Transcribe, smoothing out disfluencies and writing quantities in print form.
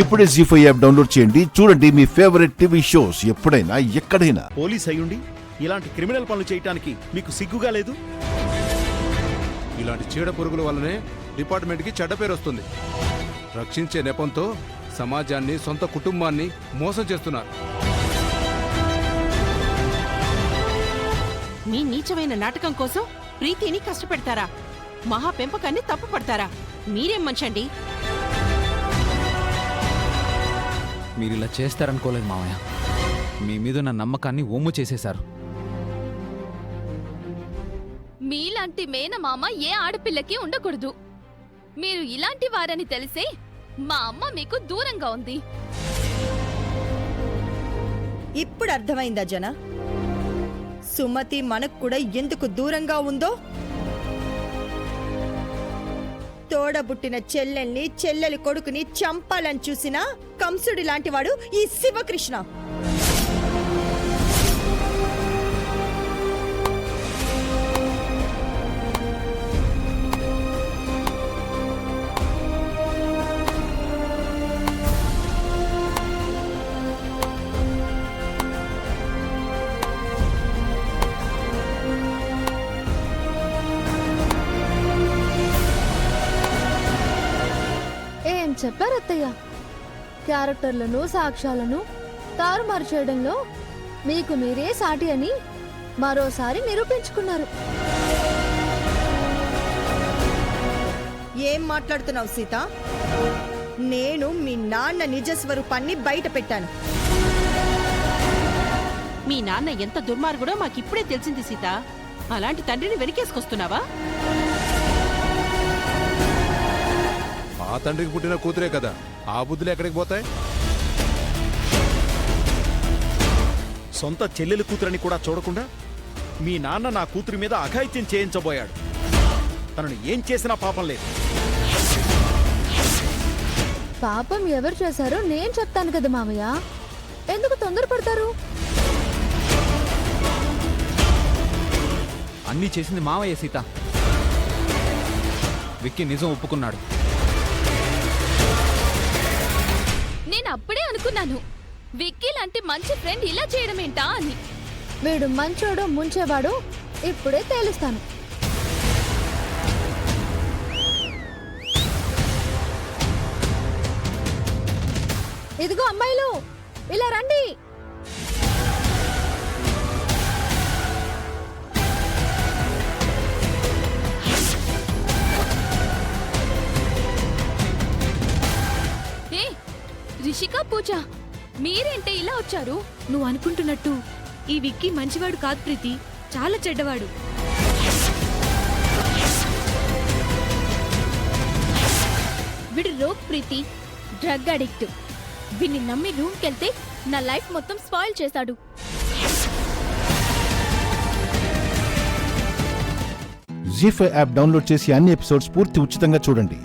ఇప్పుడే జీ5 app download చేయండి. చూడండి మీ ఫేవరెట్ టీవీ షోస్ ఎప్పుడైనా ఎక్కడైనా. పోలీస్ అయ్యుండి ఇలాంటి క్రిమినల్ పనులు చేయటానికి మీకు సిగ్గుగా లేదు? ఇలాంటి చీడ పురుగుల వల్లనే డిపార్ట్మెంట్కి చెడ్డ పేరు వస్తుంది. రక్షించే నెపంతో సమాజాన్ని, సొంత కుటుంబాన్ని మోసం చేస్తున్నారు. మీ నీచమైన నాటకం కోసం ప్రీతిని కష్టపెడతారా? మహా పెంపకాన్ని తప్పు పడతారా? మీరేం మంచండి? మీరిలా చేస్తారనుకోలేదు మామయ్య. మీ మీదున్న నమ్మకాన్ని ఒమ్ము చేసేశారు. మీలాంటి మేనమామ ఏ ఆడపిల్లకి ఉండకూడదు. మీరు ఇలాంటి వారని తెలిసే మా అమ్మ మీకు దూరంగా ఉంది. ఇప్పుడు అర్థమైందా జన? సుమతి మనకు కూడా ఎందుకు దూరంగా ఉందో? తోడబుట్టిన చెల్లెల్ని, చెల్లెలి కొడుకుని చంపాలని చూసిన కంసుడి లాంటివాడు ఈ శివకృష్ణ. ఏం చెప్పారు అత్తయ్య? క్యారెక్టర్లను, సాక్ష్యాలను తారుమారు చేయడంలో మీకు మీరే సాటి అని మరోసారి నిరూపించుకున్నారు. ఏం మాట్లాడుతున్నావు సీత? నేను మీ నాన్న నిజస్వరూపాన్ని బయట పెట్టాను. మీ నాన్న ఎంత దుర్మార్గుడో మాకిప్పుడే తెలిసింది సీత. అలాంటి తండ్రిని వెనకేసుకొస్తున్నావా? ఆ తండ్రికి పుట్టిన కూతురే కదా, ఆ బుద్ధులు ఎక్కడికి పోతాయి? సొంత చెల్లెలి కూతురని కూడా చూడకుండా మీ నాన్న నా కూతురి మీద అఘాయిత్యం చేయించబోయాడు. తనను ఏం చేసినా పాపం లేదు. పాపం ఎవరు చేశారో నేను చెప్తాను కదా మామయ్య. ఎందుకు తొందరపడతారు? అన్నీ చేసింది మామయ్య సీత. విక్కీ నిజం ఒప్పుకున్నాడు. నేను అప్పుడే అనుకున్నాను విక్కీ లాంటి మంచి ఫ్రెండ్ ఇలా చేయడం ఏంటా అని. వీడు మంచోడు ముంచేవాడు ఇప్పుడే తేలుస్తాను. ఇదిగో అమ్మాయిలు, ఇలా రండి. ఏ రిషికా, పూజ, మీరేంటే ఇలా వచ్చారు? నువ్వు అనుకుంటున్నట్టు ఈ విక్కీ మంచివాడు కాదు ప్రీతి, చాలా చెడ్డవాడు. వీడు రోగ్ ప్రీతి, డ్రగ్ అడిక్ట్. వీడిని నమ్మి రూమ్కి వెళ్తే నా లైఫ్ మొత్తం స్పాయిల్ చేశాడు. జీ5 యాప్ డౌన్లోడ్ చేసి అన్ని ఎపిసోడ్స్ పూర్తి ఉచితంగా చూడండి.